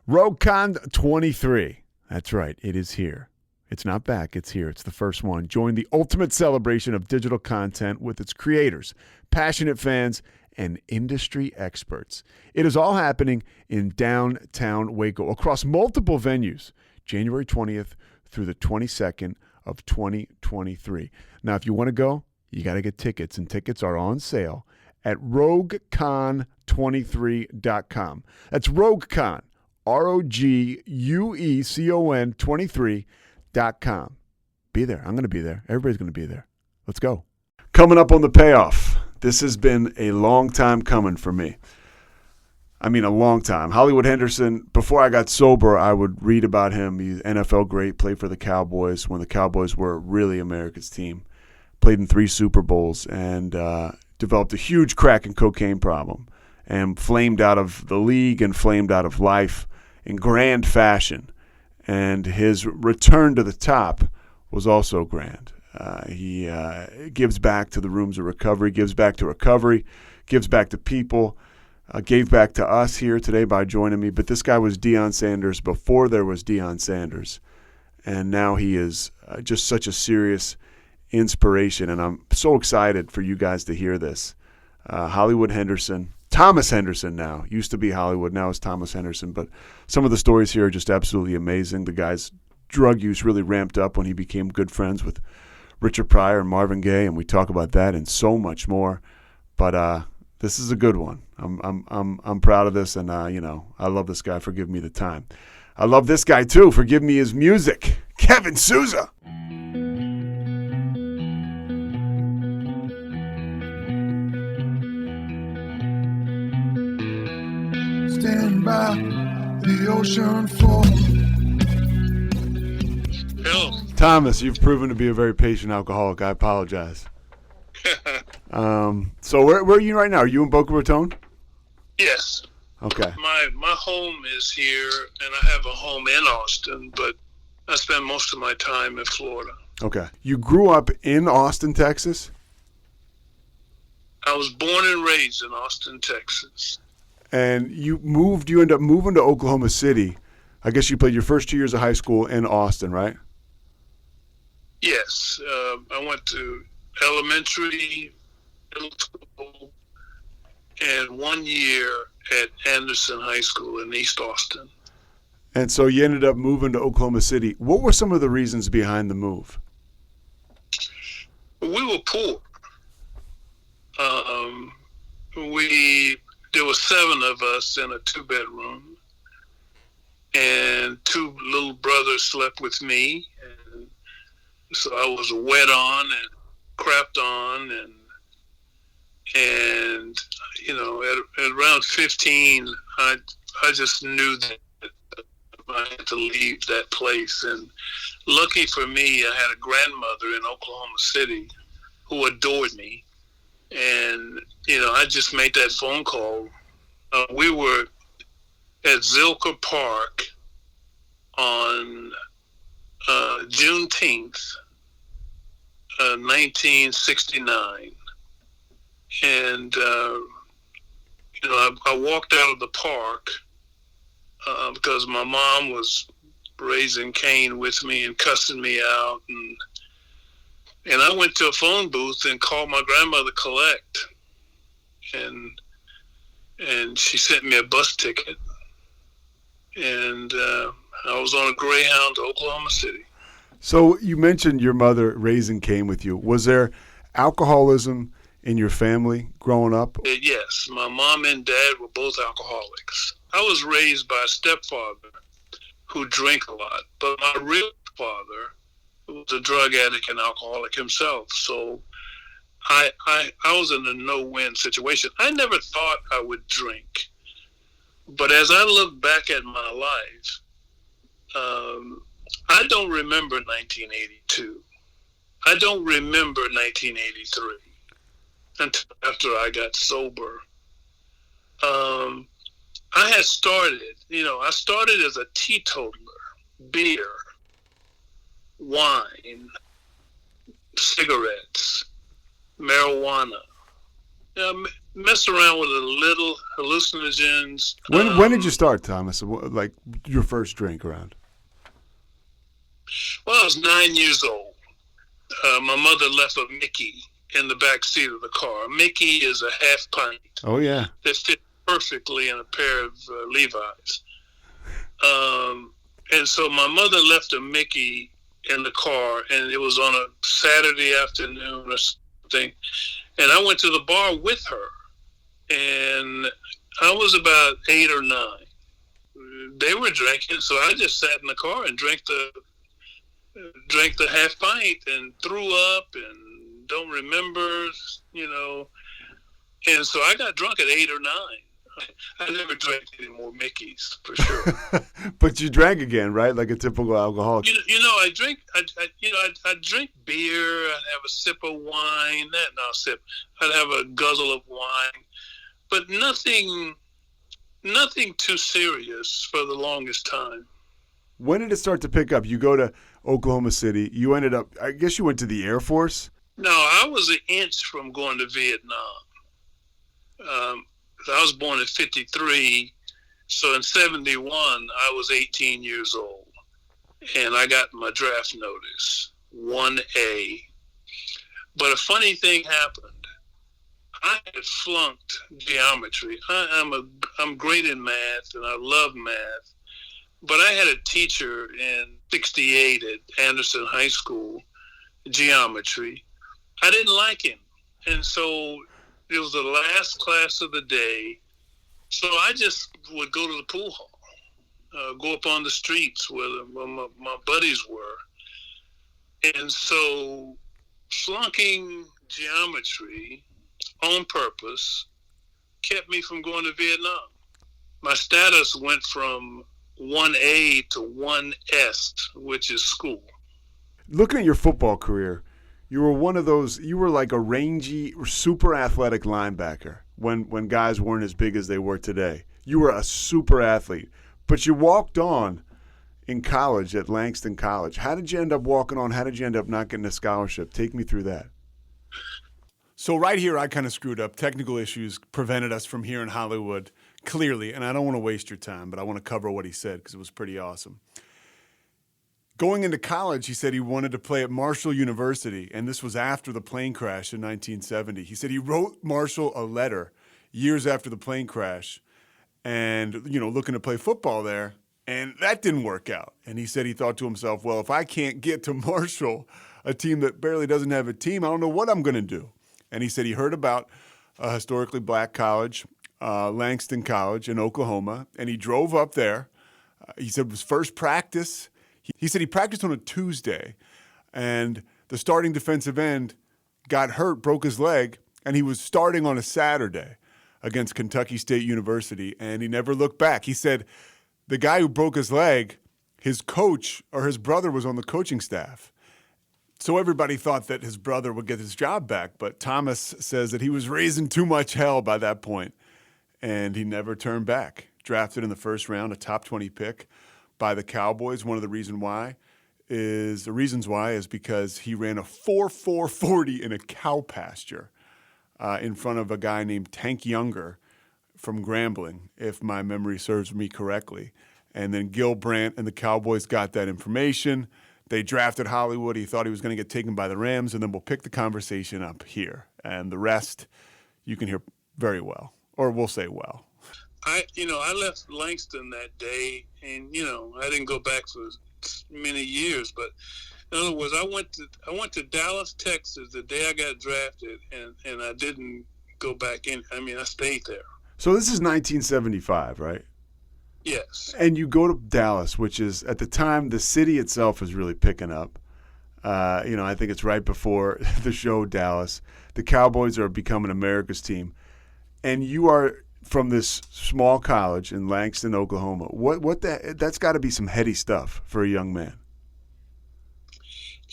RogueCon 23. That's right. It is here. It's not back. It's here. It's the first one. Join the ultimate celebration of digital content with its creators, passionate fans, and industry experts. It is all happening in downtown Waco across multiple venues, January 20th through the 22nd of 2023. Now, if you want to go, you got to get tickets, and tickets are on sale at RogueCon23.com. That's RogueCon, RogueCon 23.com. Be there. I'm going to be there. Everybody's going to be there. Let's go. Coming up on the Payoff. This has been a long time coming for me. I mean, a long time. Hollywood Henderson, before I got sober, I would read about him. He's an NFL great, played for the Cowboys when the Cowboys were really America's team. Played in 3 Super Bowls and developed a huge crack and cocaine problem and flamed out of the league and flamed out of life in grand fashion. And his return to the top was also grand. He gives back to the rooms of recovery, gives back to recovery, gives back to people, gave back to us here today by joining me. But this guy was Deion Sanders before there was Deion Sanders. And now he is just such a serious inspiration. And I'm so excited for you guys to hear this. Hollywood Henderson, Thomas Henderson now. Used to be Hollywood, now it's Thomas Henderson. But some of the stories here are just absolutely amazing. The guy's drug use really ramped up when he became good friends with Richard Pryor and Marvin Gaye, and we talk about that and so much more. But this is a good one. I'm proud of this, and I love this guy for giving me the time. I love this guy too for giving me his music. Kevin Souza. Stand by the ocean floor. Hello. Thomas, you've proven to be a very patient alcoholic. I apologize. So where are you right now? Are you in Boca Raton? Yes. Okay. My home is here, and I have a home in Austin, but I spend most of my time in Florida. Okay. You grew up in Austin, Texas? I was born and raised in Austin, Texas. And you ended up moving to Oklahoma City. I guess you played your first 2 years of high school in Austin, right? Yes. I went to elementary, middle school, and 1 year at Henderson High School in East Austin. And so you ended up moving to Oklahoma City. What were some of the reasons behind the move? We were poor. There were 7 of us in a 2-bedroom, and 2 little brothers slept with me, and so I was wet on and crapped on, and at around 15, I just knew that I had to leave that place. And lucky for me, I had a grandmother in Oklahoma City who adored me. And, I just made that phone call. We were at Zilker Park on Juneteenth, 1969. And, I walked out of the park because my mom was raising Cain with me and cussing me out. And I went to a phone booth and called my grandmother collect. And she sent me a bus ticket. And I was on a Greyhound to Oklahoma City. So you mentioned your mother raising Cain with you. Was there alcoholism in your family growing up? Yes. My mom and dad were both alcoholics. I was raised by a stepfather who drank a lot. But my real father was a drug addict and alcoholic himself. So I was in a no-win situation. I never thought I would drink. But as I look back at my life, I don't remember 1982. I don't remember 1983 until after I got sober. I had started, I started as a teetotaler, beer, wine, cigarettes, marijuana. mess around with a little hallucinogens. When did you start, Thomas? Like your first drink around? Well, I was 9 years old. My mother left a Mickey in the back seat of the car. A Mickey is a half pint. Oh yeah. That fit perfectly in a pair of Levi's. And so my mother left a Mickey in the car, and it was on a Saturday afternoon or something. And I went to the bar with her, and I was about 8 or 9. They were drinking, so I just sat in the car and drank the half pint and threw up and don't remember, And so I got drunk at 8 or 9. I never drank any more Mickeys, for sure. But you drank again, right? Like a typical alcoholic. I drink. I drink beer. I'd have a sip of wine. I'd have a guzzle of wine, but nothing too serious for the longest time. When did it start to pick up? You go to Oklahoma City. You ended up. I guess you went to the Air Force. No, I was an inch from going to Vietnam. I was born in '53, so in '71 I was 18 years old, and I got my draft notice, 1A. But a funny thing happened. I had flunked geometry. I'm great in math, and I love math. But I had a teacher in '68 at Henderson High School, geometry. I didn't like him, and so it was the last class of the day, so I just would go to the pool hall, go up on the streets where my buddies were. And so flunking geometry on purpose kept me from going to Vietnam. My status went from 1A to 1S, which is school. Looking at your football career, you were like a rangy, super athletic linebacker when guys weren't as big as they were today. You were a super athlete, but you walked on in college at Langston College. How did you end up walking on? How did you end up not getting a scholarship? Take me through that. So right here, I kind of screwed up. Technical issues prevented us from hearing Hollywood clearly, and I don't want to waste your time, but I want to cover what he said because it was pretty awesome. Going into college, he said he wanted to play at Marshall University, and this was after the plane crash in 1970. He said he wrote Marshall a letter years after the plane crash and, looking to play football there, and that didn't work out. And he said he thought to himself, well, if I can't get to Marshall, a team that barely doesn't have a team, I don't know what I'm going to do. And he said he heard about a historically black college, Langston College in Oklahoma, and he drove up there. He said it was first practice. He said he practiced on a Tuesday, and the starting defensive end got hurt, broke his leg, and he was starting on a Saturday against Kentucky State University, and he never looked back. He said the guy who broke his leg, his coach or his brother was on the coaching staff. So everybody thought that his brother would get his job back, but Thomas says that he was raising too much hell by that point, and he never turned back. Drafted in the first round, a top 20 pick by the Cowboys. One of the reasons why is because he ran a 4.4 40 in a cow pasture in front of a guy named Tank Younger from Grambling, if my memory serves me correctly. And then Gil Brandt and the Cowboys got that information. They drafted Hollywood. He thought he was going to get taken by the Rams, and then we'll pick the conversation up here. And the rest you can hear very well, or we'll say well. I left Langston that day, and I didn't go back for many years. But in other words, I went to Dallas, Texas, the day I got drafted, and I didn't go back in. I mean, I stayed there. So this is 1975, right? Yes. And you go to Dallas, which is at the time the city itself is really picking up. I think it's right before the show Dallas. The Cowboys are becoming America's team, and you are from this small college in Langston, Oklahoma. That's got to be some heady stuff for a young man.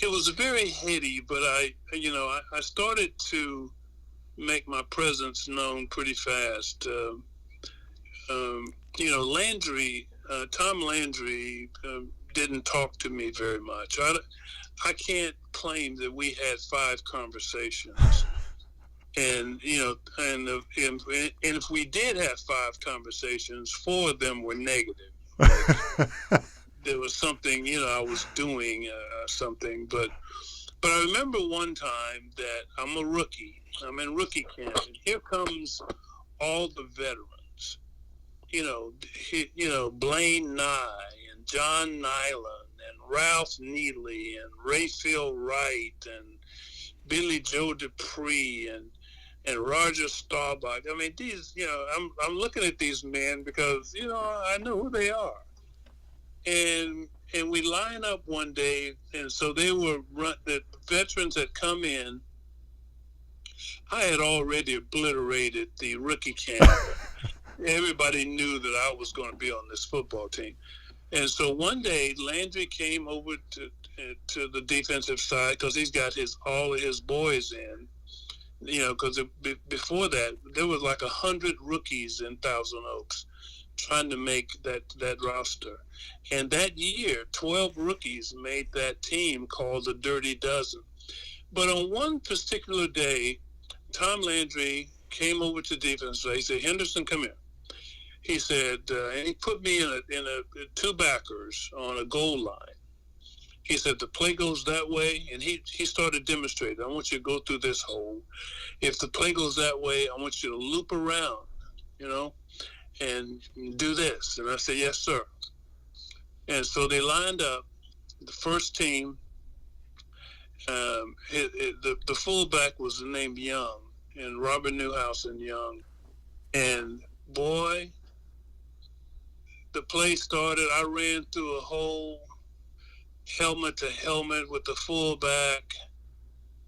It was very heady, but I started to make my presence known pretty fast. Tom Landry didn't talk to me very much. I can't claim that we had 5 conversations. And if we did have 5 conversations, 4 of them were negative. Like, there was something I was doing something, but I remember one time that I'm a rookie. I'm in rookie camp, and here comes all the veterans. Blaine Nye and John Nyland and Ralph Neely and Rayfield Wright and Billy Joe Dupree and Roger Staubach. I mean, these, I'm looking at these men because, I know who they are. And we line up one day, and so the veterans had come in. I had already obliterated the rookie camp. Everybody knew that I was going to be on this football team. And so one day, Landry came over to the defensive side because he's got all of his boys in. Because before that, there was like 100 rookies in Thousand Oaks trying to make that roster. And that year, 12 rookies made that team called the Dirty Dozen. But on one particular day, Tom Landry came over to defense. He said, "Henderson, come here." He said, and he put me in a 2 backers on a goal line. He said, "The play goes that way," and he started demonstrating. "I want you to go through this hole. If the play goes that way, I want you to loop around, and do this." And I said, "Yes, sir." And so they lined up. The first team, the fullback was named Young, and Robert Newhouse and Young. And boy, the play started. I ran through a hole, helmet to helmet with the fullback,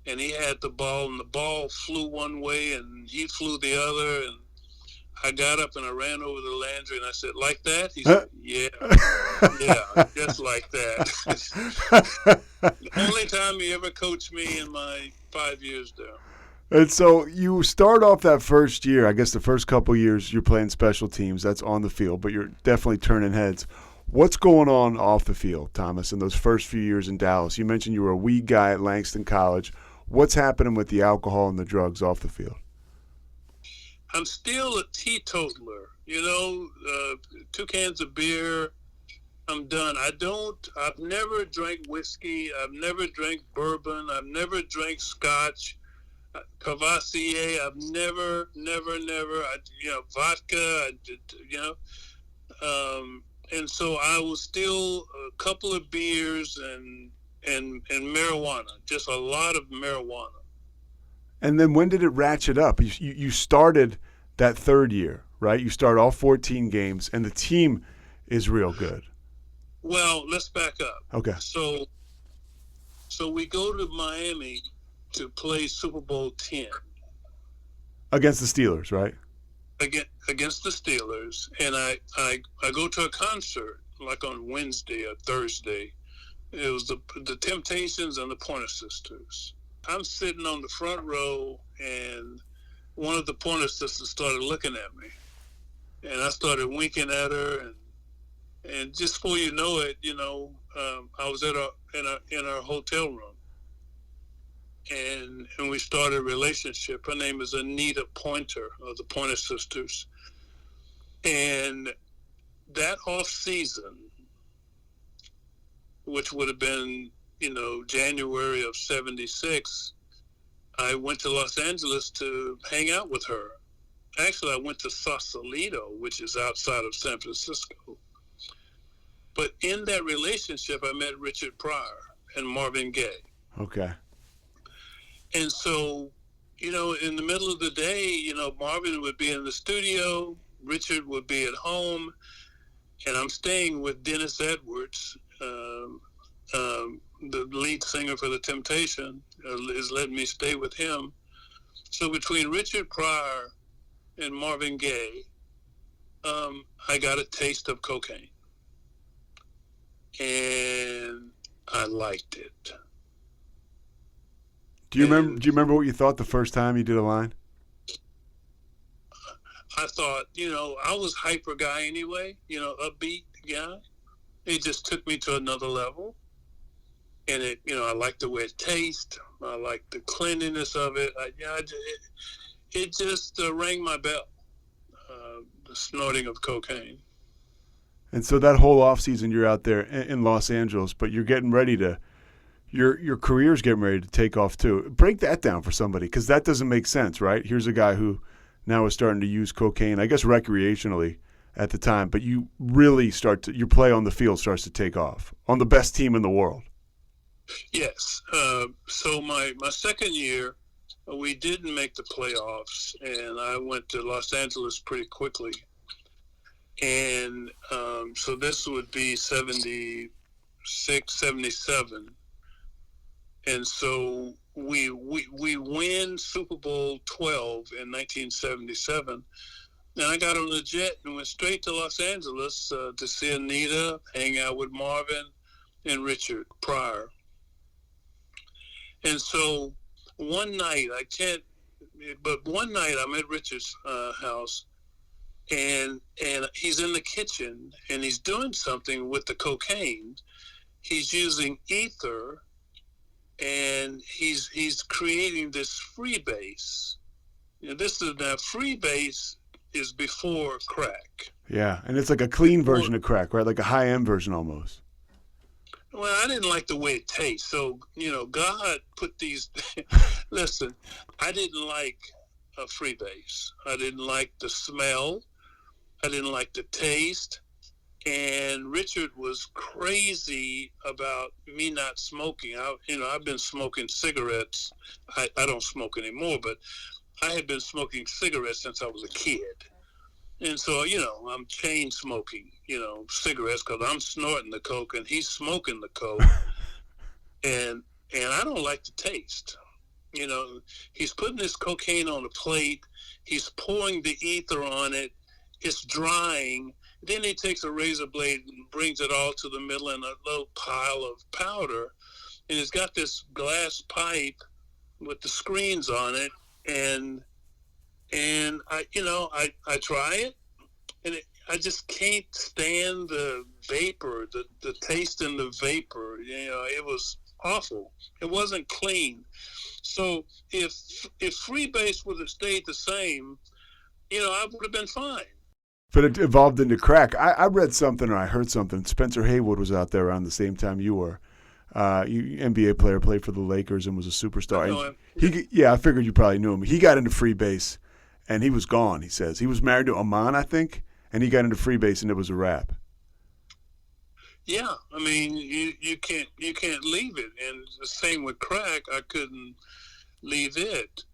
and he had the ball, and the ball flew one way, and he flew the other, and I got up and I ran over to Landry, and I said, "Like that?" He said, "Yeah, just like that." The only time he ever coached me in my 5 years there. And so you start off that first year, I guess the first couple of years you're playing special teams, that's on the field, but you're definitely turning heads. What's going on off the field, Thomas, in those first few years in Dallas? You mentioned you were a weed guy at Langston College. What's happening with the alcohol and the drugs off the field? I'm still a teetotaler, 2 cans of beer, I'm done. I've never drank whiskey, I've never drank bourbon, I've never drank scotch, Cavassier, I've never, vodka, and so I was still a couple of beers and marijuana, just a lot of marijuana. And then when did it ratchet up? You started that third year, right? You start all 14 games, and the team is real good. Well, let's back up. Okay. So we go to Miami to play Super Bowl 10. Against the Steelers, right? Against the Steelers. And I go to a concert, like on Wednesday or Thursday. It was the Temptations and the Pointer Sisters. I'm sitting on the front row, and one of the Pointer Sisters started looking at me. And I started winking at her, and just before you know it, I was in our hotel room, and we started a relationship. Her name is Anita Pointer of the Pointer Sisters, and that off season, which would have been January of '76, I went to Los Angeles to hang out with her. Actually, I went to Sausalito, which is outside of San Francisco. But in that relationship, I met Richard Pryor and Marvin Gaye. Okay. And so, in the middle of the day, Marvin would be in the studio, Richard would be at home, and I'm staying with Dennis Edwards, the lead singer for the Temptation, is letting me stay with him. So between Richard Pryor and Marvin Gaye, I got a taste of cocaine. And I liked it. Do you remember what you thought the first time you did a line? I thought, I was hyper guy anyway, upbeat guy. It just took me to another level. and I like the way it tastes. I like the cleanliness of it. It just rang my bell. The snorting of cocaine. And so that whole off season, you're out there in Los Angeles, but you're getting ready to. Your career's getting ready to take off too. Break that down for somebody, because that doesn't make sense, right? Here's a guy who now is starting to use cocaine, I guess recreationally at the time, but you really your play on the field starts to take off on the best team in the world. Yes. So my second year, we didn't make the playoffs, and I went to Los Angeles pretty quickly. And so this would be 76, 77. And so we win Super Bowl 12 in 1977. And I got on the jet and went straight to Los Angeles to see Anita, hang out with Marvin and Richard Pryor. And so one night I'm at Richard's house, and he's in the kitchen and he's doing something with the cocaine. He's using ether, and he's creating this freebase. Freebase is before crack. Yeah, and it's like a clean version of crack, right? Like a high-end version almost. Well, I didn't like the way it tastes. So, God put these. Listen, I didn't like a freebase. I didn't like the smell. I didn't like the taste. And Richard was crazy about me not smoking. I've been smoking cigarettes. I don't smoke anymore, but I had been smoking cigarettes since I was a kid. And so, I'm chain smoking, cigarettes, because I'm snorting the coke and he's smoking the coke. and I don't like the taste. He's putting this cocaine on a plate. He's pouring the ether on it. It's drying. Then he takes a razor blade and brings it all to the middle in a little pile of powder. And it's got this glass pipe with the screens on it. And I try it, and I just can't stand the vapor, the taste in the vapor. It was awful. It wasn't clean. So if freebase would have stayed the same, I would have been fine. But it evolved into crack. I read something, or I heard something. Spencer Haywood was out there around the same time you were. NBA player, played for the Lakers and was a superstar. I know him. I figured you probably knew him. He got into freebase, and he was gone. He says he was married to Aman, I think, and he got into freebase, and it was a wrap. Yeah, I mean, you can't leave it, and the same with crack. I couldn't leave it.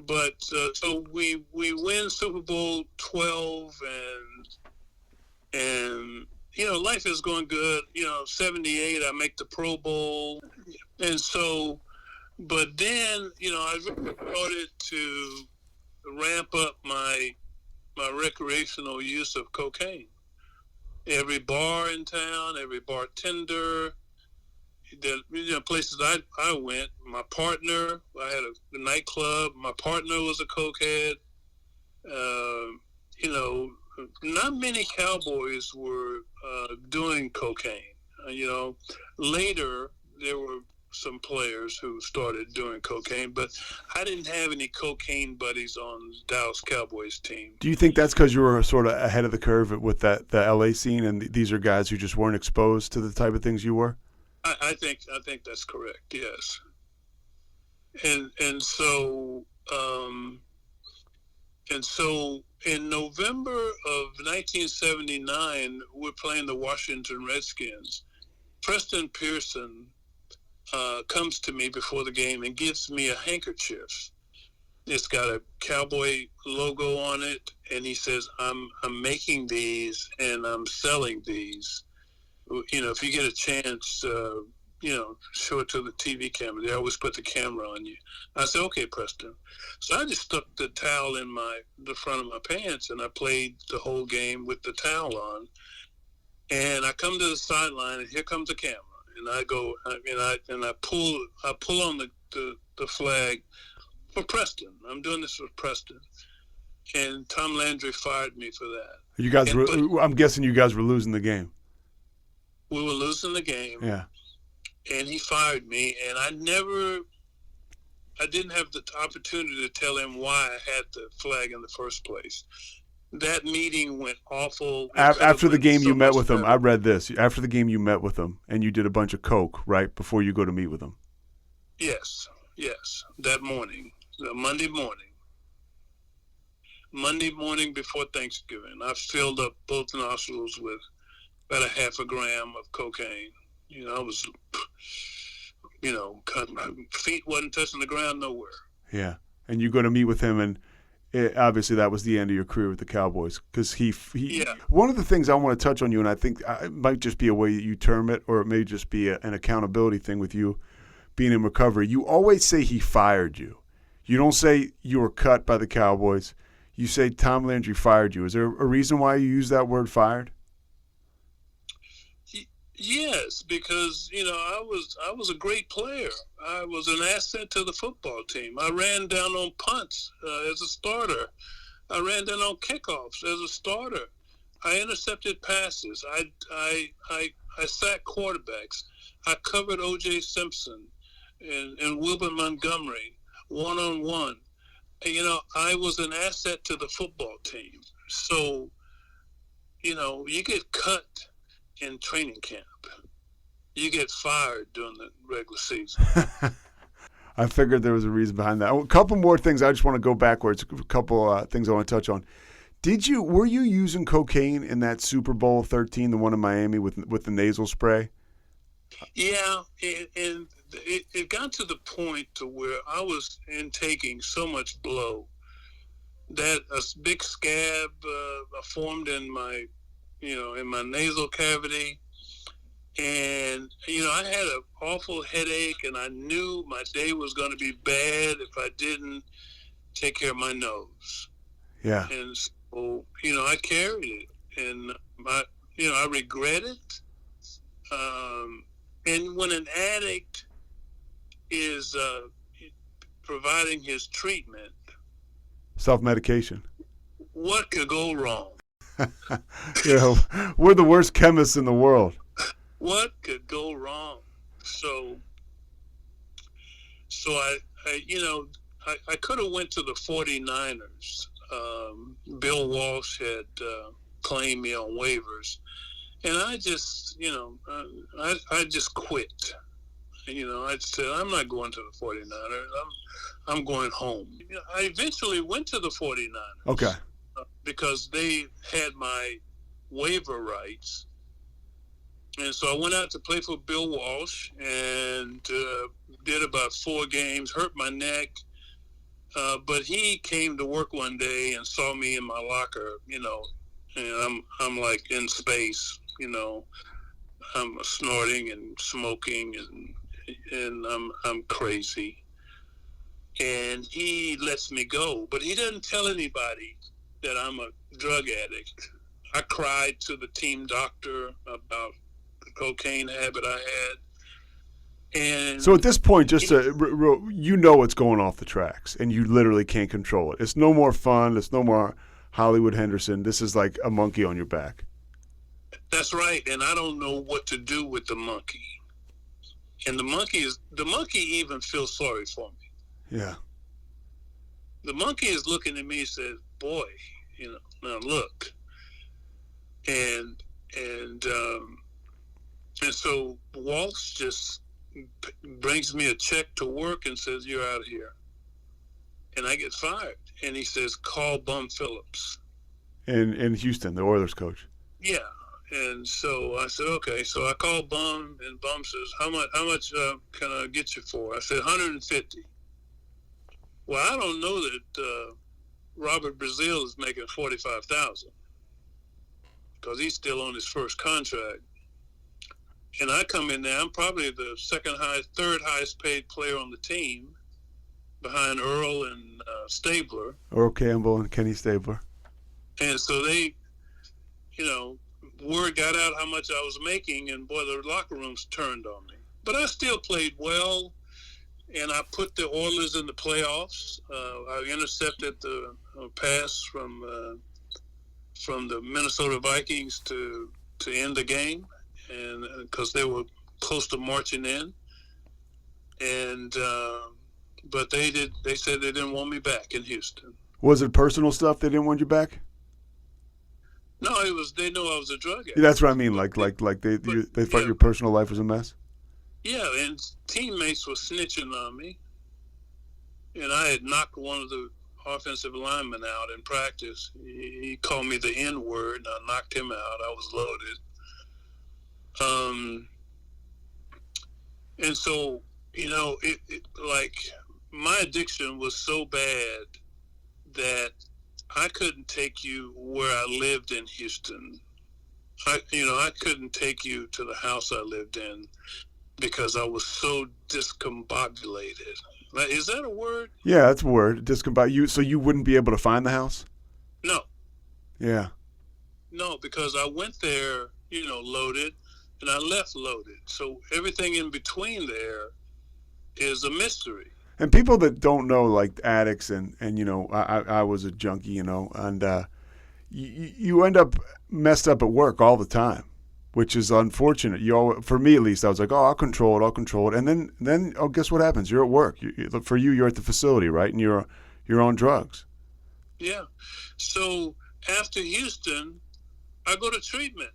But so we win Super Bowl 12, and life is going good. 78, I make the Pro Bowl, and so, but then I started to ramp up my recreational use of cocaine. Every bar in town, every bartender, the places I went, my partner, I had a nightclub, my partner was a cokehead. Not many Cowboys were doing cocaine. Later there were some players who started doing cocaine, but I didn't have any cocaine buddies on Dallas Cowboys team. Do you think that's because you were sort of ahead of the curve with the LA scene, and these are guys who just weren't exposed to the type of things you were? I think that's correct. Yes. And so in November of 1979, we're playing the Washington Redskins. Preston Pearson comes to me before the game and gives me a handkerchief. It's got a Cowboy logo on it, and he says, I'm making these and I'm selling these. If you get a chance, show it to the TV camera. They always put the camera on you. I said, okay, Preston. So I just stuck the towel in the front of my pants, and I played the whole game with the towel on. And I come to the sideline, and here comes the camera. And I go, and I pull on the flag for Preston. I'm doing this for Preston. And Tom Landry fired me for that. You guys I'm guessing you guys were losing the game. We were losing the game. Yeah. and he fired me, and I didn't have the opportunity to tell him why I had the flag in the first place. That meeting went awful. After the game, so you met with him. better. I read this. After the game, you met with him, and you did a bunch of coke right before you go to meet with him. Yes. That morning, Monday morning before Thanksgiving, I filled up both nostrils with about a half a gram of cocaine. I was, my feet wasn't touching the ground nowhere. Yeah, and you go to meet with him, and obviously that was the end of your career with the Cowboys, because he. Yeah. One of the things I want to touch on you, and I think it might just be a way that you term it, or it may just be an accountability thing with you being in recovery. You always say he fired you. You don't say you were cut by the Cowboys. You say Tom Landry fired you. Is there a reason why you use that word fired? Yes, because I was a great player. I was an asset to the football team. I ran down on punts as a starter. I ran down on kickoffs as a starter. I intercepted passes. I sacked quarterbacks. I covered O.J. Simpson and Wilbur Montgomery one-on-one. I was an asset to the football team. So, you get cut in training camp. You get fired during the regular season. I figured there was a reason behind that. A couple more things. I just want to go backwards. A couple things I want to touch on. Were you using cocaine in that Super Bowl 13, the one in Miami with the nasal spray? Yeah, and it got to the point to where I was intaking so much blow that a big scab formed in my nasal cavity. And, I had an awful headache, and I knew my day was going to be bad if I didn't take care of my nose. Yeah. And so, I carried it, and I regret it. And when an addict is providing his treatment, Self-medication. what could go wrong? We're the worst chemists in the world. What could go wrong? So I could have went to the 49ers. Bill Walsh had claimed me on waivers, and I just, I just quit. I said, I'm not going to the 49ers. I'm going home. I eventually went to the 49ers. Okay. Because they had my waiver rights. And so I went out to play for Bill Walsh and did about 4 games, hurt my neck. But he came to work one day and saw me in my locker, and I'm like in space, I'm snorting and smoking and I'm crazy. And he lets me go, but he doesn't tell anybody that I'm a drug addict. I cried to the team doctor about the cocaine habit I had. And so at this point, just what's going off the tracks, and you literally can't control it. It's no more fun. It's no more Hollywood Henderson. This is like a monkey on your back. That's right, and I don't know what to do with the monkey. And the monkey even feels sorry for me. Yeah. The monkey is looking at me and says, boy, now look. And so Walsh just brings me a check to work and says, you're out of here. And I get fired. And he says, call Bum Phillips. In Houston, the Oilers coach. Yeah. And so I said, okay. So I called Bum, and Bum says, how much can I get you for? I said, 150. Well, I don't know that Robert Brazil is making $45,000 because he's still on his first contract. And I come in there, I'm probably the third highest paid player on the team behind Earl and Stabler. Earl Campbell and Kenny Stabler. And so they, word got out how much I was making, and boy, the locker rooms turned on me. But I still played well, and I put the Oilers in the playoffs. I intercepted the pass from the Minnesota Vikings to end the game, and because they were close to marching in, and but they said they didn't want me back in Houston. Was it personal stuff they didn't want you back? No, it was. They knew I was a drug addict. Yeah, that's what I mean. Like they thought your personal life was a mess. Yeah, and teammates were snitching on me, and I had knocked one of the offensive linemen out in practice. He called me the N-word, and I knocked him out. I was loaded. And so, like, my addiction was so bad that I couldn't take you where I lived in Houston. I couldn't take you to the house I lived in because I was so discombobulated. Is that a word? Yeah, that's a word. So you wouldn't be able to find the house? No. Yeah. No, because I went there, loaded, and I left loaded. So everything in between there is a mystery. And people that don't know, like addicts, and I was a junkie, and you end up messed up at work all the time, which is unfortunate. For me at least, I was like, oh, I'll control it, and then guess what happens? You're at work. You're at the facility, right? And you're on drugs. Yeah. So after Houston, I go to treatment.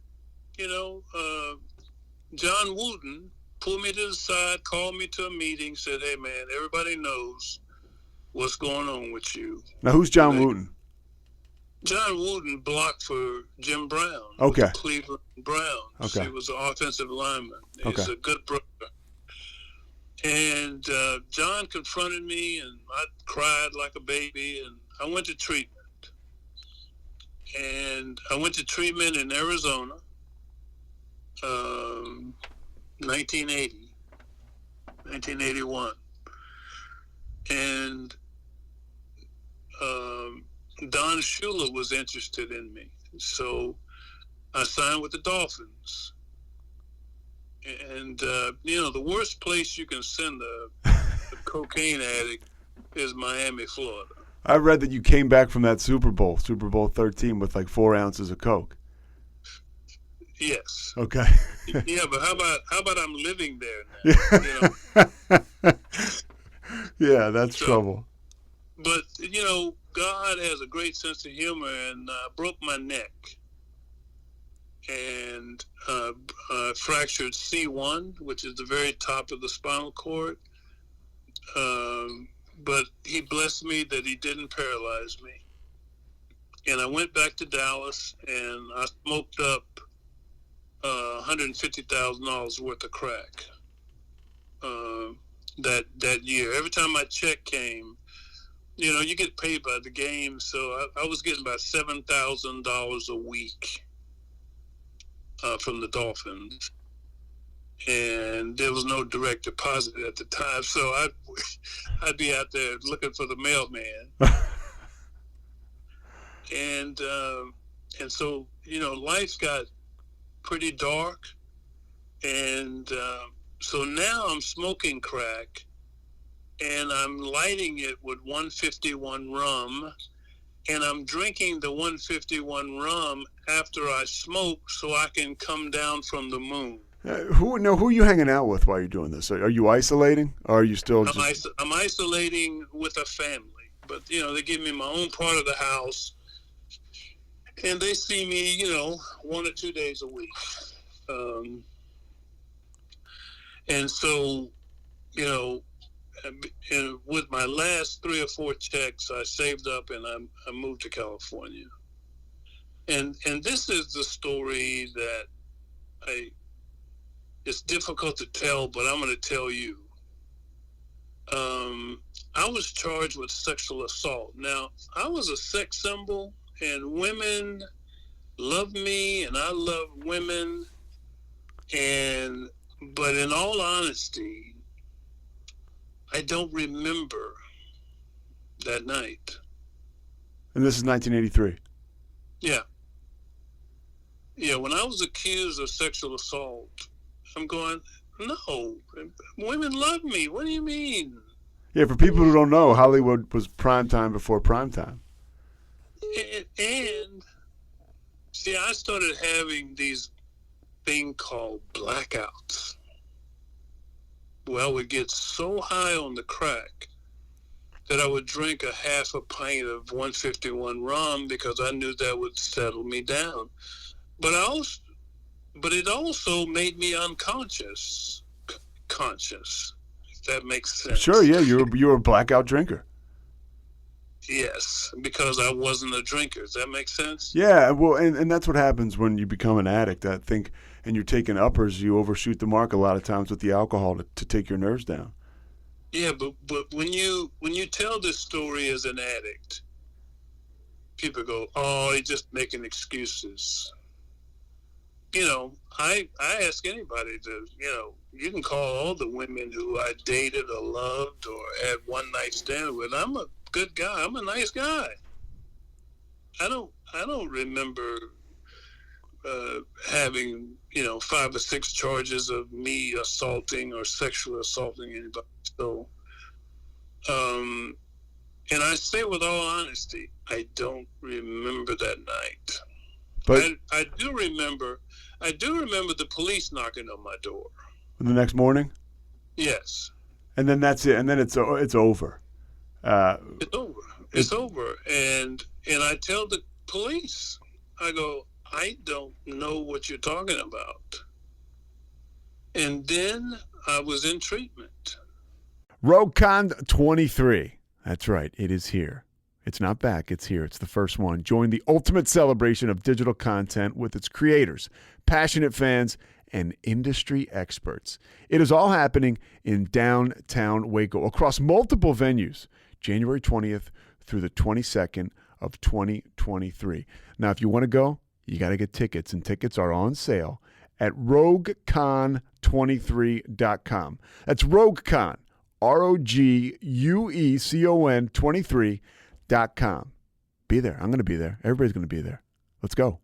John Wooten pulled me to the side, called me to a meeting, said, "Hey, man, everybody knows what's going on with you." Now, who's John Wooten? John Wooten blocked for Jim Brown. Okay. With the Cleveland Browns. Okay. He was an offensive lineman. He's Okay. a good brother. And John confronted me, and I cried like a baby, and I went to treatment. And I went to treatment in Arizona, 1981. And Don Shula was interested in me. So I signed with the Dolphins. And, the worst place you can send a cocaine addict is Miami, Florida. I read that you came back from that Super Bowl 13, with like 4 ounces of coke. Yes. Okay. Yeah, but how about I'm living there now? Yeah, that's trouble. But God has a great sense of humor, and broke my neck and fractured C1, which is the very top of the spinal cord. But he blessed me that he didn't paralyze me. And I went back to Dallas, and I smoked up $150,000 worth of crack that year. Every time my check came, you get paid by the game, so I was getting about $7,000 a week from the Dolphins. And there was no direct deposit at the time, so I'd be out there looking for the mailman. And so, life got pretty dark. And so now I'm smoking crack, and I'm lighting it with 151 rum, and I'm drinking the 151 rum after I smoke so I can come down from the moon. Who are you hanging out with while you're doing this? Are you isolating, or are you still I'm isolating with a family, but they give me my own part of the house, and they see me 1 or 2 days a week, and so and with my last 3 or 4 checks, I saved up, and I moved to California, and this is the story that it's difficult to tell, but I'm going to tell you. I was charged with sexual assault. Now, I was a sex symbol, and women love me, and I love women. But in all honesty, I don't remember that night. And this is 1983. Yeah. Yeah, when I was accused of sexual assault, I'm going, no, women love me. What do you mean? Yeah, for people who don't know, Hollywood was primetime before primetime. And see, I started having these thing called blackouts. I would get so high on the crack that I would drink a half a pint of 151 rum because I knew that would settle me down. But it also made me unconscious, conscious. If that makes sense. Sure, yeah, you were a blackout drinker. Yes, because I wasn't a drinker. Does that make sense? Yeah, well, and that's what happens when you become an addict. I think, and you're taking uppers, you overshoot the mark a lot of times with the alcohol to take your nerves down. Yeah, but when you tell this story as an addict, people go, "Oh, he's just making excuses." I ask anybody to, you can call all the women who I dated or loved or had one night stand with. I'm a good guy. I'm a nice guy. I don't remember having 5 or 6 charges of me assaulting or sexually assaulting anybody. So, and I say with all honesty, I don't remember that night. But I do remember the police knocking on my door. The next morning? Yes. And then that's it. And then it's over. It's over. It's over. And I tell the police, I go, I don't know what you're talking about. And then I was in treatment. RogueCon 23. That's right. It is here. It's not back. It's here. It's the first one. Join the ultimate celebration of digital content with its creators, passionate fans, and industry experts. It is all happening in downtown Waco across multiple venues, January 20th through the 22nd of 2023. Now, if you want to go, you got to get tickets, and tickets are on sale at RogueCon23.com. That's RogueCon, RogueCon 23.com. Be there. I'm going to be there. Everybody's going to be there. Let's go.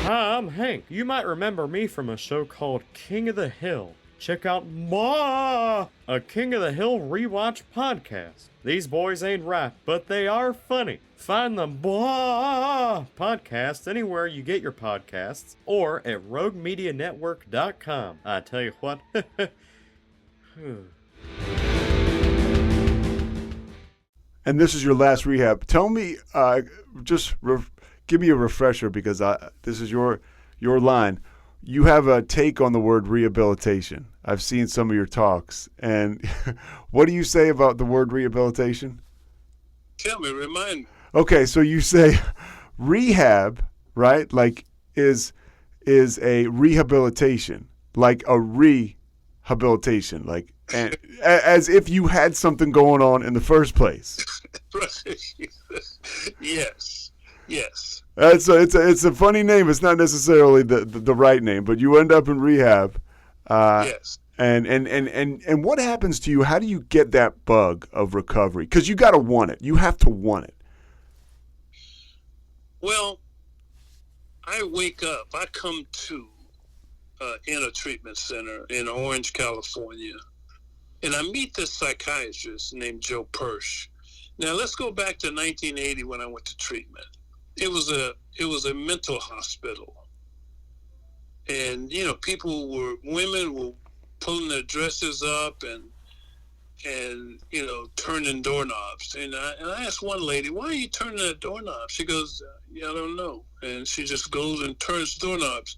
Hi, I'm Hank. You might remember me from a show called King of the Hill. Check out a King of the Hill rewatch podcast. These boys ain't rap, but they are funny. Find the podcast anywhere you get your podcasts or at roguemedianetwork.com. I tell you what. And this is your last rehab. Tell me, give me a refresher because this is your line. You have a take on the word rehabilitation. I've seen some of your talks. And what do you say about the word rehabilitation? Tell me, remind me. Okay, so you say rehab, right? Like is a rehabilitation, like a rehabilitation, like as if you had something going on in the first place. Yes. It's a funny name. It's not necessarily the right name, but you end up in rehab. Yes. And what happens to you? How do you get that bug of recovery? Because you got to want it. You have to want it. Well, I wake up. I come to in a treatment center in Orange, California, and I meet this psychiatrist named Joe Persh. Now let's go back to 1980 when I went to treatment. It was a mental hospital, and women were pulling their dresses up and turning doorknobs. And I asked one lady, "Why are you turning that doorknob?" She goes, "Yeah, I don't know." And she just goes and turns doorknobs.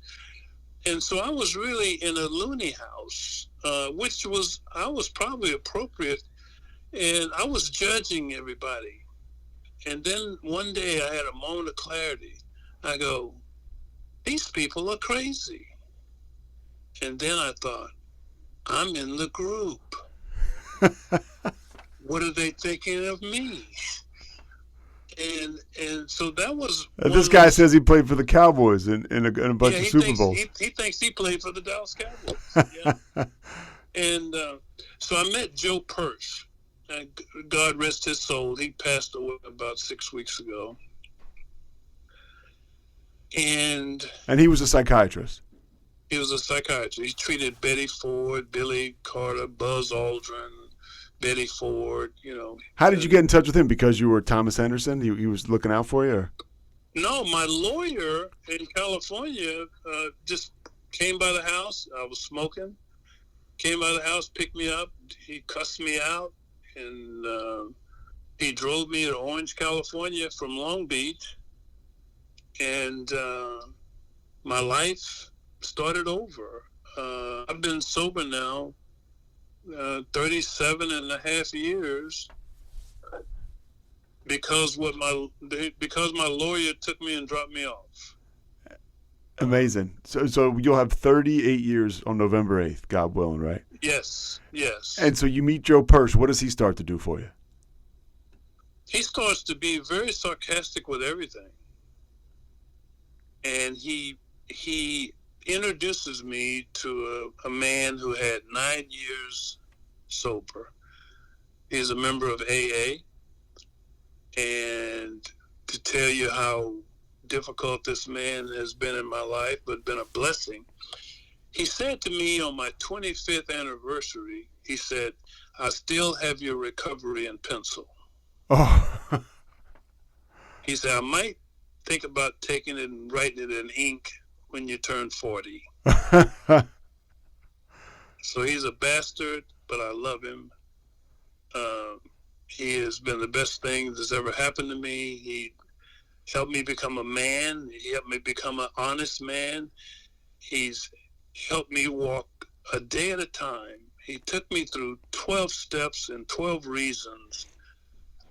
And so I was really in a loony house, I was probably appropriate, and I was judging everybody. And then one day I had a moment of clarity. I go, these people are crazy. And then I thought, I'm in the group. What are they thinking of me? And so that was. This guy says he played for the Cowboys in a bunch of Super Bowls. He thinks he played for the Dallas Cowboys. Yeah. And so I met Joe Persh. God rest his soul. He passed away about 6 weeks ago. And he was a psychiatrist. He was a psychiatrist. He treated Betty Ford, Billy Carter, Buzz Aldrin, Betty Ford, How did you get in touch with him? Because you were Thomas Henderson? He was looking out for you? Or? No, my lawyer in California just came by the house. I was smoking. Came by the house, picked me up. He cussed me out, and he drove me to Orange, California from Long Beach, and my life started over. I've been sober now 37 and a half years because my lawyer took me and dropped me off. Amazing. So you'll have 38 years on November 8th, God willing, right? Yes. And so you meet Joe Persh. What does he start to do for you? He starts to be very sarcastic with everything. And he introduces me to a man who had 9 years sober. He's a member of AA. And to tell you how difficult this man has been in my life, but been a blessing, he said to me on my 25th anniversary, he said, "I still have your recovery in pencil." Oh. He said, "I might think about taking it and writing it in ink when you turn 40. So he's a bastard, but I love him. He has been the best thing that's ever happened to me. He helped me become a man. He helped me become an honest man. He's helped me walk a day at a time. He took me through 12 steps and 12 reasons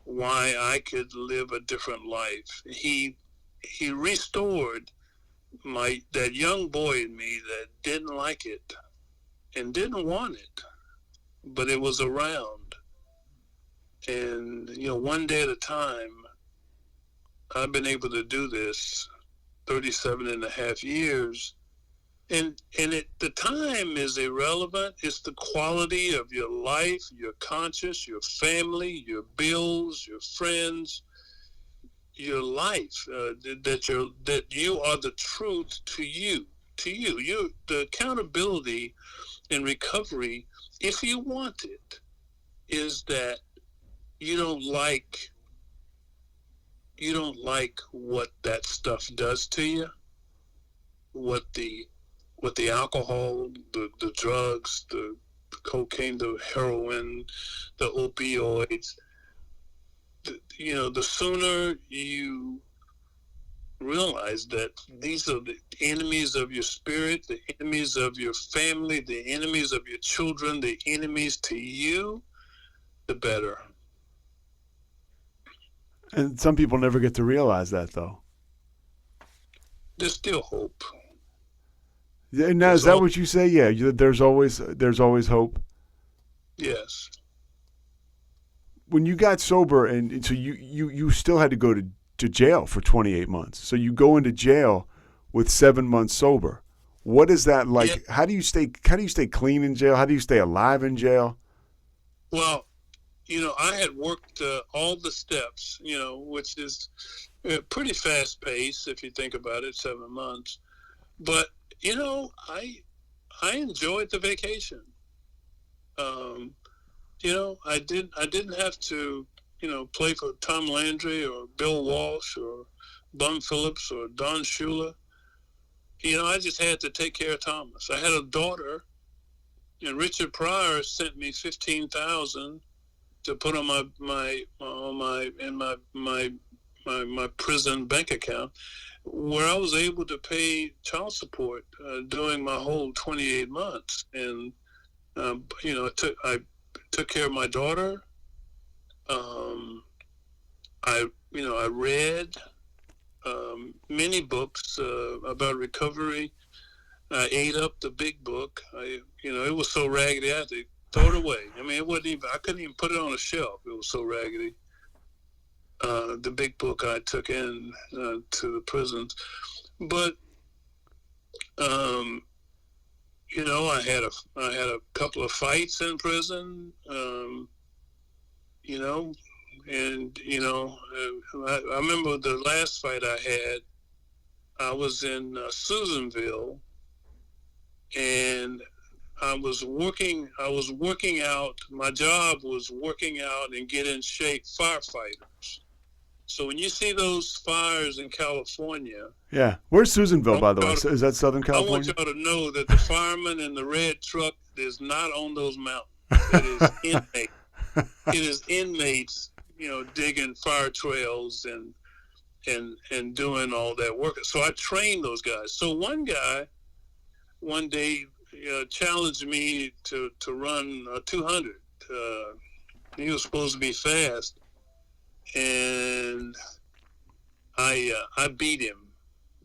why I could live a different life. He restored that young boy in me that didn't like it and didn't want it, but it was around. And, one day at a time, I've been able to do this 37 and a half years. And the time is irrelevant. It's the quality of your life, your conscience, your family, your bills, your friends, your life, that you are the truth to you. The accountability in recovery, if you want it, is that you don't like what that stuff does to you, what the alcohol, the drugs, the cocaine, the heroin, the opioids. The sooner you realize that these are the enemies of your spirit, the enemies of your family, the enemies of your children, the enemies to you, the better. And some people never get to realize that, though. There's still hope. Yeah, now, is that what you say? Yeah, there's always hope. Yes. When you got sober, and so you still had to go to jail for 28 months. So you go into jail with 7 months sober. What is that like? Yeah. How do you stay clean in jail? How do you stay alive in jail? Well, I had worked all the steps, which is pretty fast pace if you think about it, 7 months. But I enjoyed the vacation. I didn't have to, play for Tom Landry or Bill Walsh or Bum Phillips or Don Shula. I just had to take care of Thomas. I had a daughter, and Richard Pryor sent me $15,000 to put on my prison bank account, where I was able to pay child support during my whole 28 months. And I took care of my daughter. I read many books about recovery. I ate up the big book. It was so raggedy I had to throw it away. I mean, I couldn't even put it on a shelf. It was so raggedy. The big book I took in to the prisons. But I had a couple of fights in prison. I remember the last fight I had. I was in Susanville, and I was working out. My job was working out and get in shape firefighters. So when you see those fires in California, Yeah. Where's Susanville, I by the way? want Is that Southern I want California? y'all to know that the fireman in the red truck is not on those mountains. It is inmates. It is inmates, digging fire trails and doing all that work. So I trained those guys. So one guy one day challenged me to run 200. He was supposed to be fast, and I beat him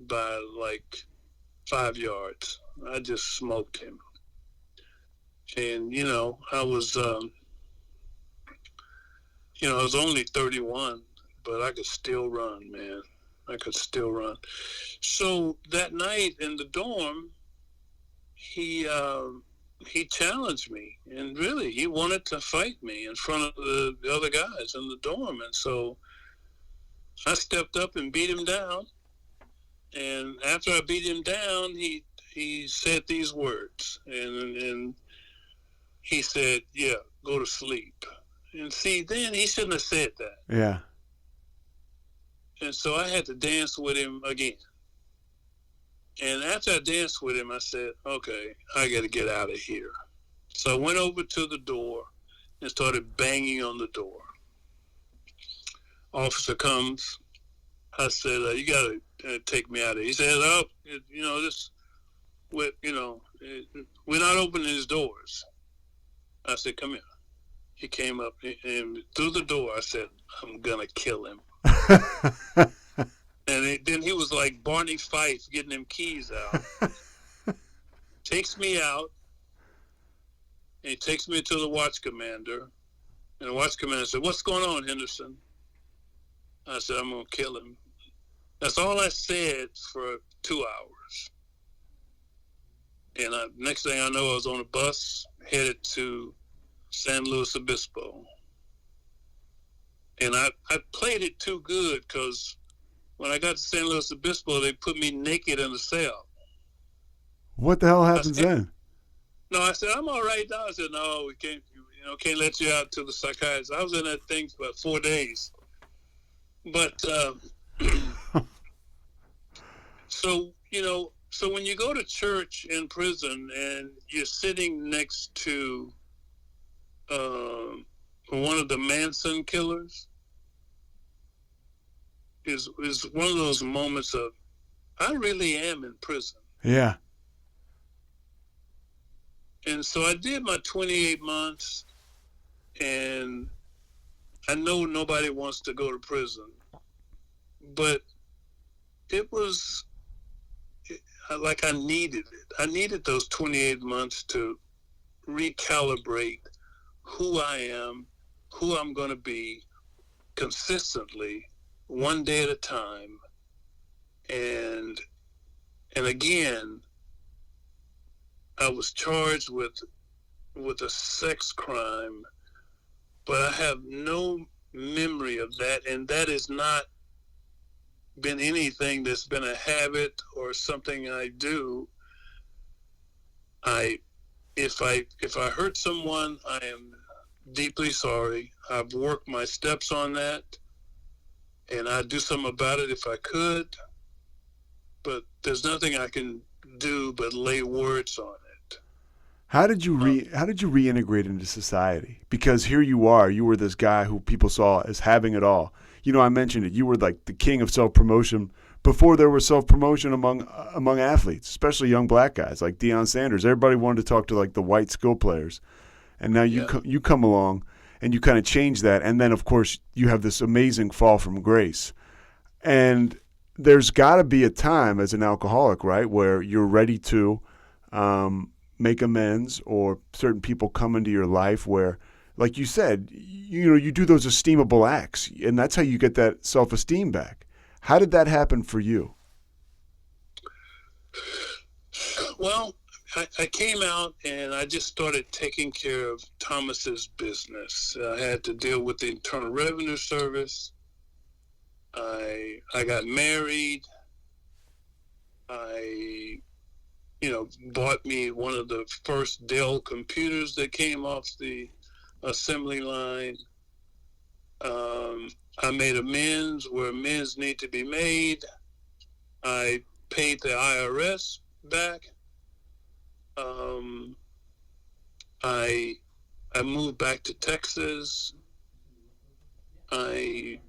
by like 5 yards. I just smoked him, and I was I was only 31, but I could still run, man. I could still run. So that night in the dorm, he challenged me, and really he wanted to fight me in front of the other guys in the dorm, and so I stepped up and beat him down. And after I beat him down, he said these words, and he said, "Yeah, go to sleep." And see, then he shouldn't have said that. Yeah. And so I had to dance with him again. And after I danced with him, I said, "Okay, I got to get out of here." So I went over to the door and started banging on the door. Officer comes. I said, "You got to take me out of here." He said, "Oh, we're not opening his doors." I said, "Come here." He came up, and through the door, I said, "I'm going to kill him." And then he was like Barney Fife getting them keys out. Takes me out, and he takes me to the watch commander. And the watch commander said, "What's going on, Henderson?" I said, "I'm going to kill him." That's all I said for 2 hours. And next thing I know, I was on a bus headed to San Luis Obispo. And I played it too good because when I got to San Luis Obispo, they put me naked in a cell. What the hell happens then? No, I said, "I'm all right now." I said, "No, we can't let you out to the psychiatrist." I was in that thing for about 4 days. But so when you go to church in prison and you're sitting next to one of the Manson killers, is one of those moments of, I really am in prison. Yeah. And so I did my 28 months, and I know nobody wants to go to prison, but it was like I needed it. I needed those 28 months to recalibrate who I am, who I'm going to be consistently, one day at a time. And again, I was charged with a sex crime, but I have no memory of that, and that has not been anything that's been a habit or something I do. If I hurt someone, I am deeply sorry. I've worked my steps on that, and I'd do something about it if I could, but there's nothing I can do but lay words on it. How did you reintegrate into society? Because here you are, you were this guy who people saw as having it all. I mentioned it. You were like the king of self-promotion before there was self-promotion among athletes, especially young black guys like Deion Sanders. Everybody wanted to talk to like the white skill players, and now you come along and you kind of change that. And then of course you have this amazing fall from grace. And there's got to be a time as an alcoholic, right, where you're ready to make amends, or certain people come into your life where, like you said, you do those esteemable acts, and that's how you get that self-esteem back. How did that happen for you? Well, I came out and I just started taking care of Thomas's business. I had to deal with the Internal Revenue Service. I got married. I bought me one of the first Dell computers that came off the assembly line. I made amends where amends need to be made. I paid the IRS back. I moved back to Texas. I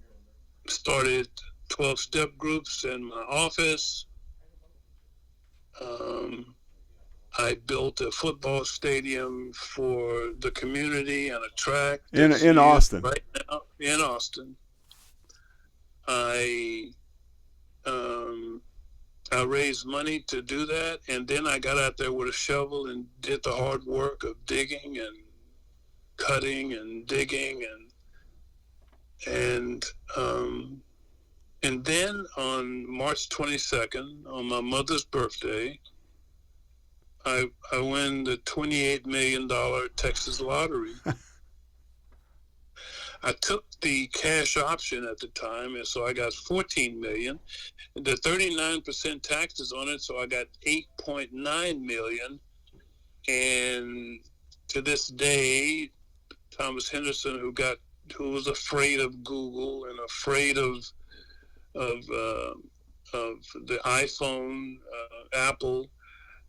started 12-step groups in my office. I built a football stadium for the community and a track in Austin. right now in Austin. I raised money to do that, and then I got out there with a shovel and did the hard work of digging and cutting and digging and then on March 22nd, on my mother's birthday, I win the $28 million Texas lottery. I took the cash option at the time, and so I got $14 million. The 39% taxes on it, so I got $8.9 million. And to this day, Thomas Henderson, who was afraid of Google and afraid of the iPhone, Apple.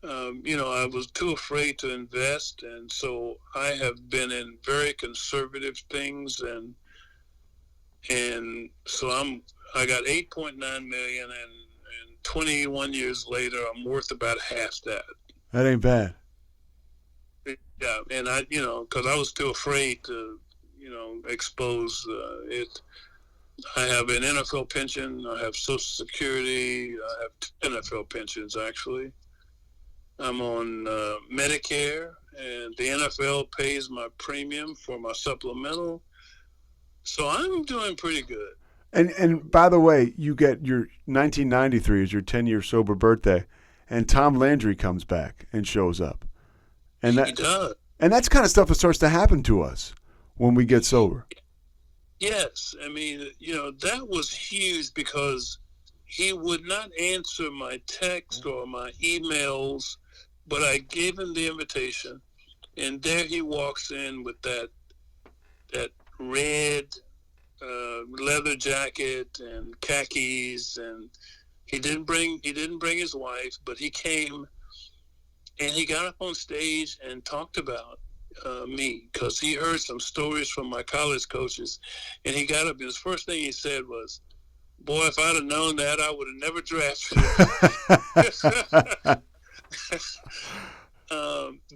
I was too afraid to invest, and so I have been in very conservative things, and so I got 8.9 million, and 21 years later, I'm worth about half that. That ain't bad. Yeah, and because I was too afraid to, expose it. I have an NFL pension. I have Social Security. I have 2 NFL pensions, actually. I'm on Medicare, and the NFL pays my premium for my supplemental. So I'm doing pretty good. And by the way, you get your 1993 is your 10-year sober birthday, and Tom Landry comes back and shows up. And He does. And that's kind of stuff that starts to happen to us when we get sober. Yes. I mean, that was huge because he would not answer my text or my emails, but I gave him the invitation, and there he walks in with that red leather jacket and khakis, and he didn't bring his wife, but he came and he got up on stage and talked about me because he heard some stories from my college coaches, and he got up and his first thing he said was, "Boy, if I'd have known that, I would have never drafted you."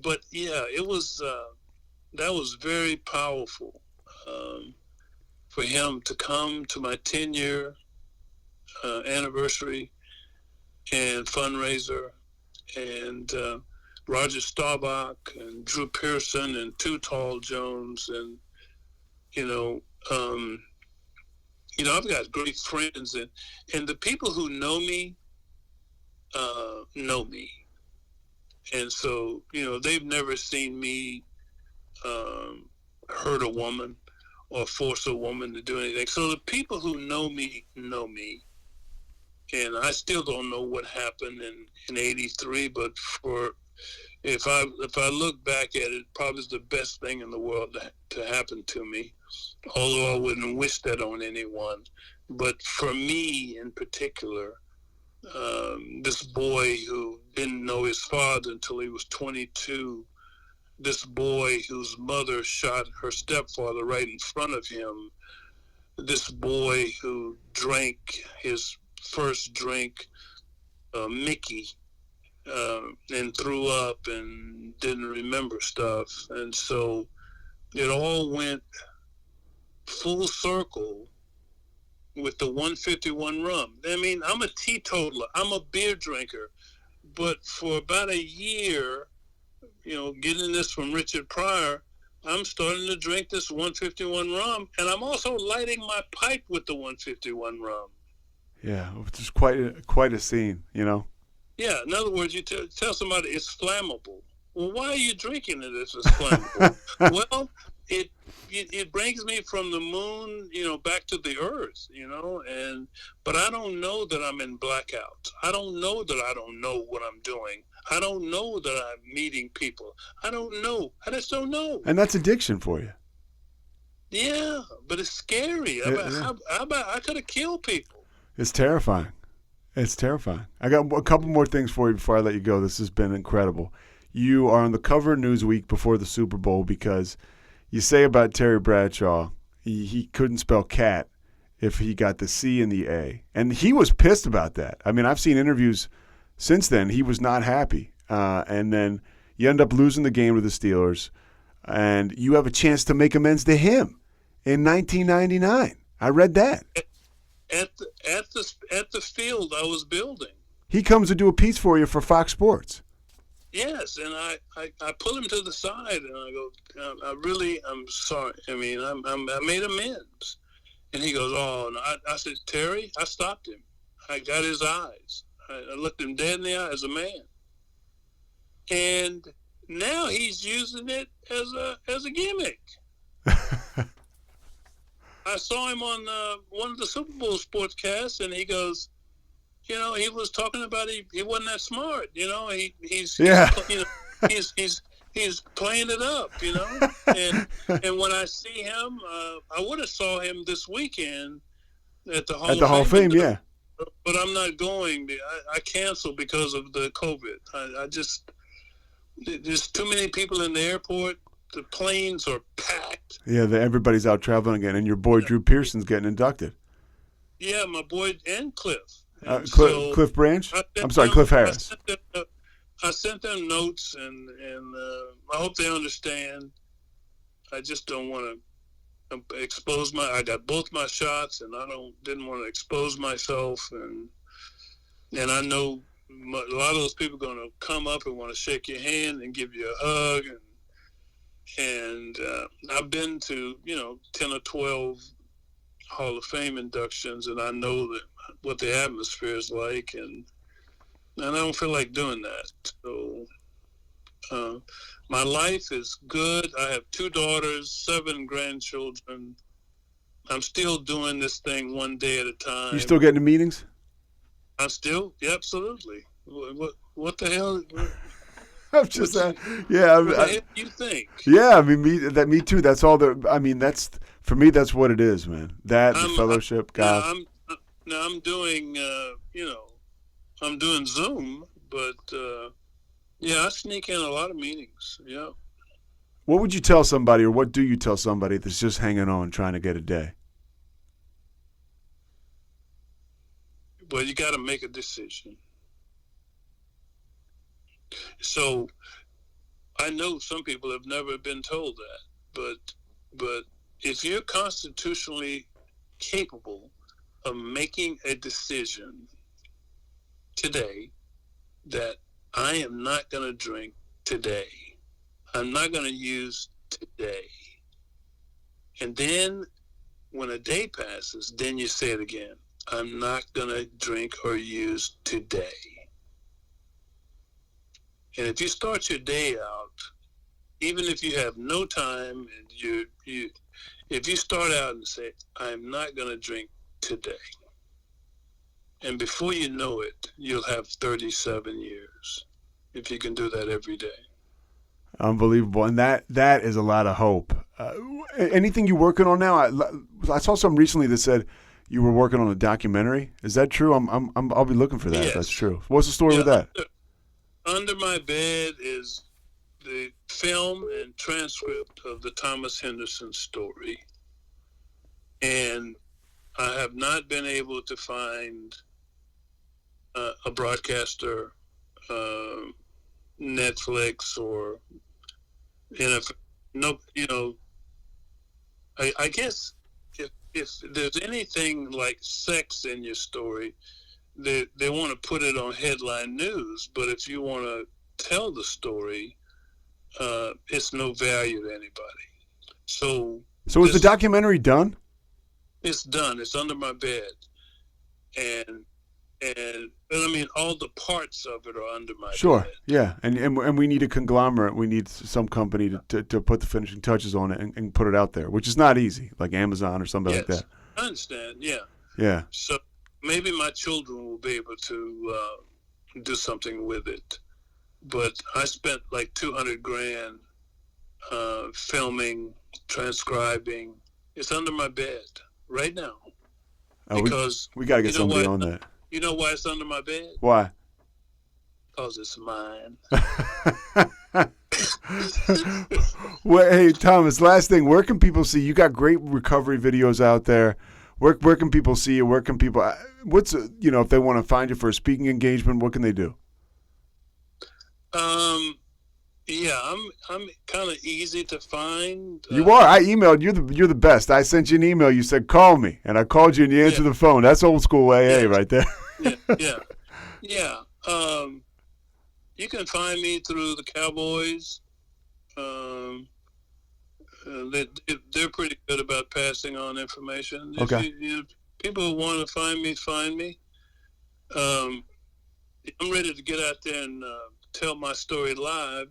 But yeah, it was that was very powerful for him to come to my 10-year anniversary and fundraiser, and Roger Staubach and Drew Pearson and Too Tall Jones, and I've got great friends, and the people who know me. And so, they've never seen me hurt a woman or force a woman to do anything. So the people who know me. And I still don't know what happened in 83, but if I look back at it, probably it's the best thing in the world to happen to me, although I wouldn't wish that on anyone. But for me in particular, this boy who didn't know his father until he was 22, this boy whose mother shot her stepfather right in front of him, this boy who drank his first drink, Mickey, and threw up and didn't remember stuff. And so it all went full circle with the 151 rum. I mean, I'm a teetotaler. I'm a beer drinker. But for about a year, getting this from Richard Pryor, I'm starting to drink this 151 rum, and I'm also lighting my pipe with the 151 rum. Yeah, which is quite a scene, Yeah, in other words, you tell somebody it's flammable. Well, why are you drinking it if it's flammable? Well, it brings me from the moon, back to the earth, but I don't know that I'm in blackout. I don't know that I don't know what I'm doing. I don't know that I'm meeting people. I don't know. I just don't know. And that's addiction for you. Yeah, but it's scary. How about I could have killed people? It's terrifying. It's terrifying. I got a couple more things for you before I let you go. This has been incredible. You are on the cover of Newsweek before the Super Bowl because you say about Terry Bradshaw, he couldn't spell cat if he got the C and the A. And he was pissed about that. I mean, I've seen interviews since then. He was not happy. And then you end up losing the game to the Steelers, and you have a chance to make amends to him in 1999. I read that. At the field I was building. He comes to do a piece for you for Fox Sports. Yes, and I pull him to the side and I go, I'm sorry. I mean, I made amends. And he goes, oh, no. I said, Terry, I stopped him. I got his eyes. I looked him dead in the eye as a man. And now he's using it as a gimmick. I saw him on one of the Super Bowl sportscasts, and he goes, he was talking about he wasn't that smart. He's playing it up. And when I see him, I would have saw him this weekend at the Hall of Fame. Yeah. But I'm not going. I canceled because of the COVID. There's too many people in the airport. The planes are packed. Yeah, everybody's out traveling again, and your boy Drew Pearson's getting inducted. Yeah, my boy and Cliff. Cliff Branch? Cliff Harris. I sent them notes, and I hope they understand. I just don't want to expose I got both my shots, and I didn't want to expose myself, and I know a lot of those people are going to come up and want to shake your hand and give you a hug, and I've been to 10 or 12 Hall of Fame inductions, and I know what the atmosphere is like, and I don't feel like doing that. So my life is good. I have 2 daughters, 7 grandchildren. I'm still doing this thing one day at a time. You still getting to meetings? I'm still, yeah, absolutely. What the hell? I'm just yeah. What the hell do you think? Yeah, I mean, me too. That's all. That's for me. That's what it is, man. The fellowship, God. I'm doing, I'm doing Zoom, but I sneak in a lot of meetings. Yeah. What would you tell somebody, or what do you tell somebody that's just hanging on, trying to get a day? Well, you got to make a decision. So I know some people have never been told that, but if you're constitutionally capable of making a decision today that I am not going to drink today, I'm not going to use today, and then when a day passes, then you say it again, I'm not going to drink or use today. And if you start your day out, even if you have no time, and if you start out and say, I'm not going to drink today, and before you know it, you'll have 37 years, if you can do that every day. Unbelievable. And that is a lot of hope. Anything you working on now? I saw something recently that said you were working on a documentary. Is that true? I'll be looking for that. Yes. If that's true. What's the story with that? Under my bed is the film and transcript of the Thomas Henderson story. And I have not been able to find a broadcaster, Netflix or NFL. No, I guess if there's anything like sex in your story, they want to put it on headline news, but if you want to tell the story, it's no value to anybody. So is the documentary done? It's done. It's under my bed, and I mean all the parts of it are under my bed. Sure, yeah, and we need a conglomerate. We need some company to put the finishing touches on it and put it out there, which is not easy, like Amazon or something like that. I understand. Yeah. Yeah. So maybe my children will be able to do something with it, but I spent like $200,000 filming, transcribing, It's under my bed right now. Oh, Because we got to get you know somebody why- on that. You know why it's under my bed? Why? Because it's mine. Well, hey, Thomas, last thing. Where can people see you? Got great recovery videos out there. Where can people see you? Where can people, if they want to find you for a speaking engagement, what can they do? Yeah, I'm kind of easy to find. You are. I emailed you. You're the best. I sent you an email. You said call me, and I called you, and you answered the phone. That's old school AA right there. Yeah. You can find me through the Cowboys. They're pretty good about passing on information. Okay. People who want to find me. I'm ready to get out there and tell my story live.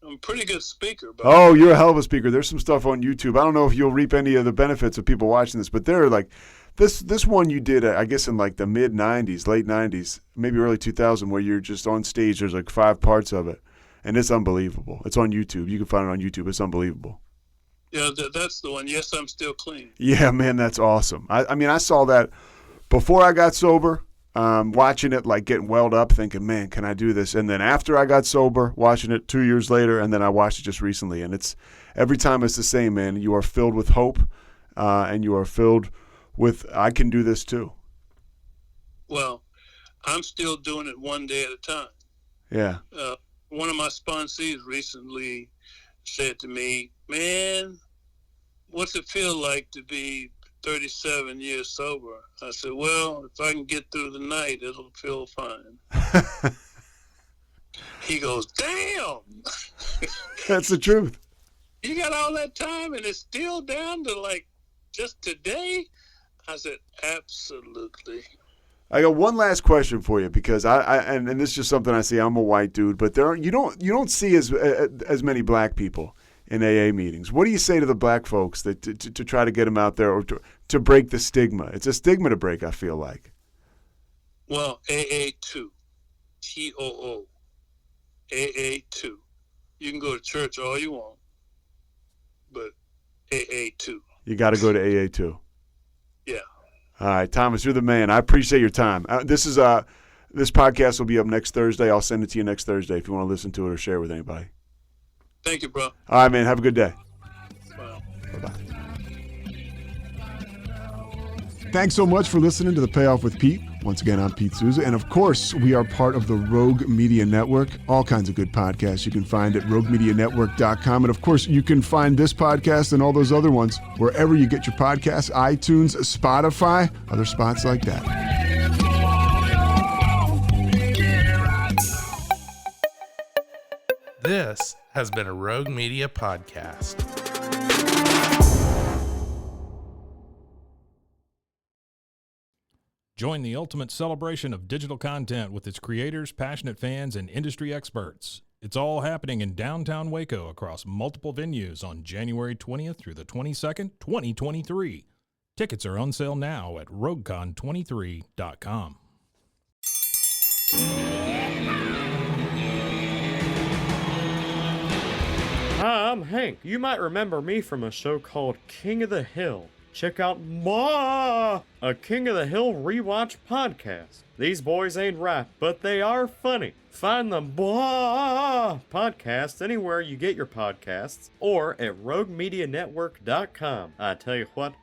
I'm a pretty good speaker. Oh, you're a hell of a speaker. There's some stuff on YouTube. I don't know if you'll reap any of the benefits of people watching this, but they're like this one you did, I guess, in like the mid 90s, late 90s, maybe early 2000, where you're just on stage. There's like 5 parts of it, and it's unbelievable. It's on YouTube. You can find it on YouTube. It's unbelievable. Yeah, that's the one. Yes, I'm still clean. Yeah, man, that's awesome. I mean, I saw that before I got sober. Watching it, like getting welled up, thinking, man, can I do this? And then after I got sober, watching it 2 years later, and then I watched it just recently. And it's every time it's the same, man. You are filled with hope, and you are filled with, I can do this too. Well, I'm still doing it one day at a time. Yeah. One of my sponsees recently said to me, man, what's it feel like to be 37 years sober? I said, well, if I can get through the night, it'll feel fine. He goes, damn. That's the truth. You got all that time and it's still down to like just today? I said, absolutely. I got one last question for you, because and this is just something I see. I'm a white dude, but you don't see as many black people in AA meetings. What do you say to the black folks that to try to get them out there, or to break the stigma? It's a stigma to break, I feel like. Well, AA2, TOO, AA2. You can go to church all you want, but AA2. You got to go to AA2. Yeah. All right, Thomas, you're the man. I appreciate your time. This podcast will be up next Thursday. I'll send it to you next Thursday if you want to listen to it or share it with anybody. Thank you, bro. All right, man. Have a good day. Wow. Bye-bye. Thanks so much for listening to The Payoff with Pete. Once again, I'm Pete Souza. And of course, we are part of the Rogue Media Network. All kinds of good podcasts you can find at roguemedianetwork.com. And of course, you can find this podcast and all those other ones wherever you get your podcasts, iTunes, Spotify, other spots like that. This has been a Rogue Media podcast. Join the ultimate celebration of digital content with its creators, passionate fans, and industry experts. It's all happening in downtown Waco across multiple venues on January 20th through the 22nd, 2023. Tickets are on sale now at roguecon23.com. Hi, I'm Hank. You might remember me from a show called King of the Hill. Check out a King of the Hill rewatch podcast. These boys ain't rap, but they are funny. Find the podcast anywhere you get your podcasts or at roguemedianetwork.com. I tell you what.